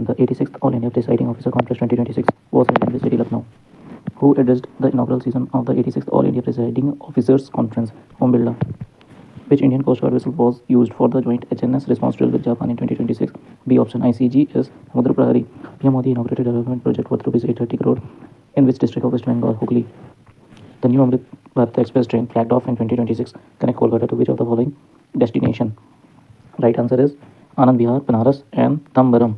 The 86th All India Presiding Officer Conference 2026 was held in the city Lucknow. Who addressed the inaugural season of the 86th All India Presiding Officers Conference? Om Birla. Which Indian Coast Guard vessel was used for the joint HNS response drill with Japan in 2026? B option ICG is Samudra Prahari. PM Modi inaugurated a development project worth rupees 830 crore in which district of West Bengal? Hooghly. The new Amrit Bharat Express train flagged off in 2026 connect Kolkata to which of the following destination? Right answer is Anand Vihar, Banaras and Tambaram.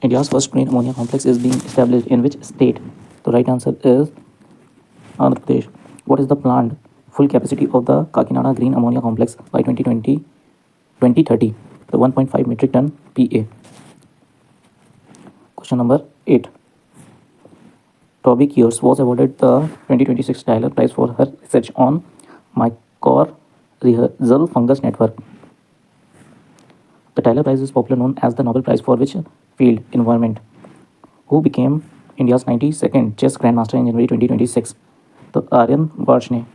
India's first green ammonia complex is being established in which state? The right answer is Andhra Pradesh. What is the planned full capacity of the Kakinada Green Ammonia Complex by 2030? The 1.5 metric ton PA. Question number 8. Toby Kears was awarded the 2026 Tyler Prize for her research on mycorrhizal fungus network. The Tyler Prize is popularly known as the Nobel Prize for which field? Environment. Who became India's 92nd chess grandmaster in January 2026? The Aryan Varshne.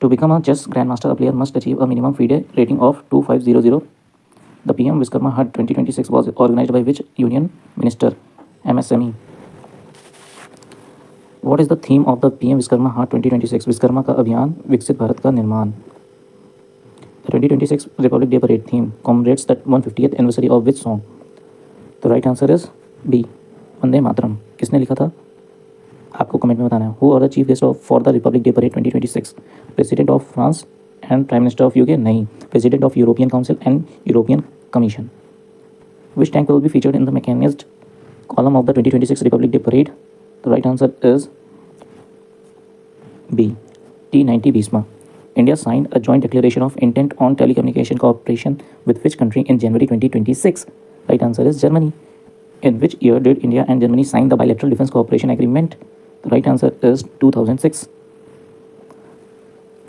To become a chess grandmaster, a player must achieve a minimum FIDE rating of 2500. The PM Viskarma Hut 2026 was organized by which union minister? MSME. What is the theme of the PM Viskarma Hut 2026? Vishwakarma का अभियान, विकसित भारत का निर्माण. The 2026 Republic Day Parade theme commemorates the 150th anniversary of which song? The right answer is B. Vande Mataram. किसने लिखा था? आपको comment में बताना है. Who are the chief guests for the Republic Day Parade 2026? President of France and Prime Minister of UK? नहीं. President of European Council and European Commission. Which tank will be featured in the mechanized column of the 2026 Republic Day Parade? The right answer is B. T-90 Bhishma. India signed a joint declaration of intent on telecommunication cooperation with which country in January 2026? Right answer is Germany. In which year did India and Germany sign the bilateral defense cooperation agreement? The right answer is 2006.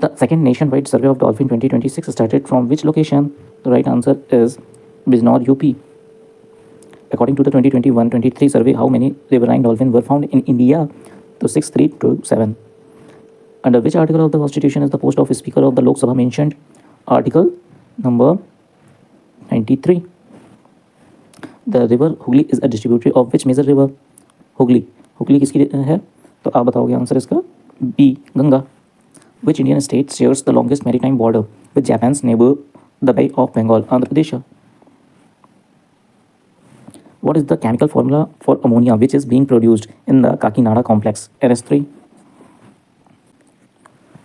The second nationwide survey of dolphin 2026 started from which location? The right answer is Bijnor, UP. According to the 2021-23 survey, how many riverine dolphins were found in India? So 6327. Under which article of the Constitution is the post of Speaker of the Lok Sabha mentioned? Article number 93. The river Hooghly is a tributary of which major river? Hooghly. Hooghly किसकी है? तो आप बताओगे answer इसका B. Ganga. Which Indian state shares the longest maritime border with Japan's neighbor, the Bay of Bengal? Andhra Pradesh. What is the chemical formula for ammonia which is being produced in the Kakinada complex? NS3.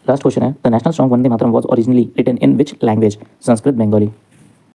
Last question है. The national song Vande Mataram was originally written in which language? Sanskrit, Bengali.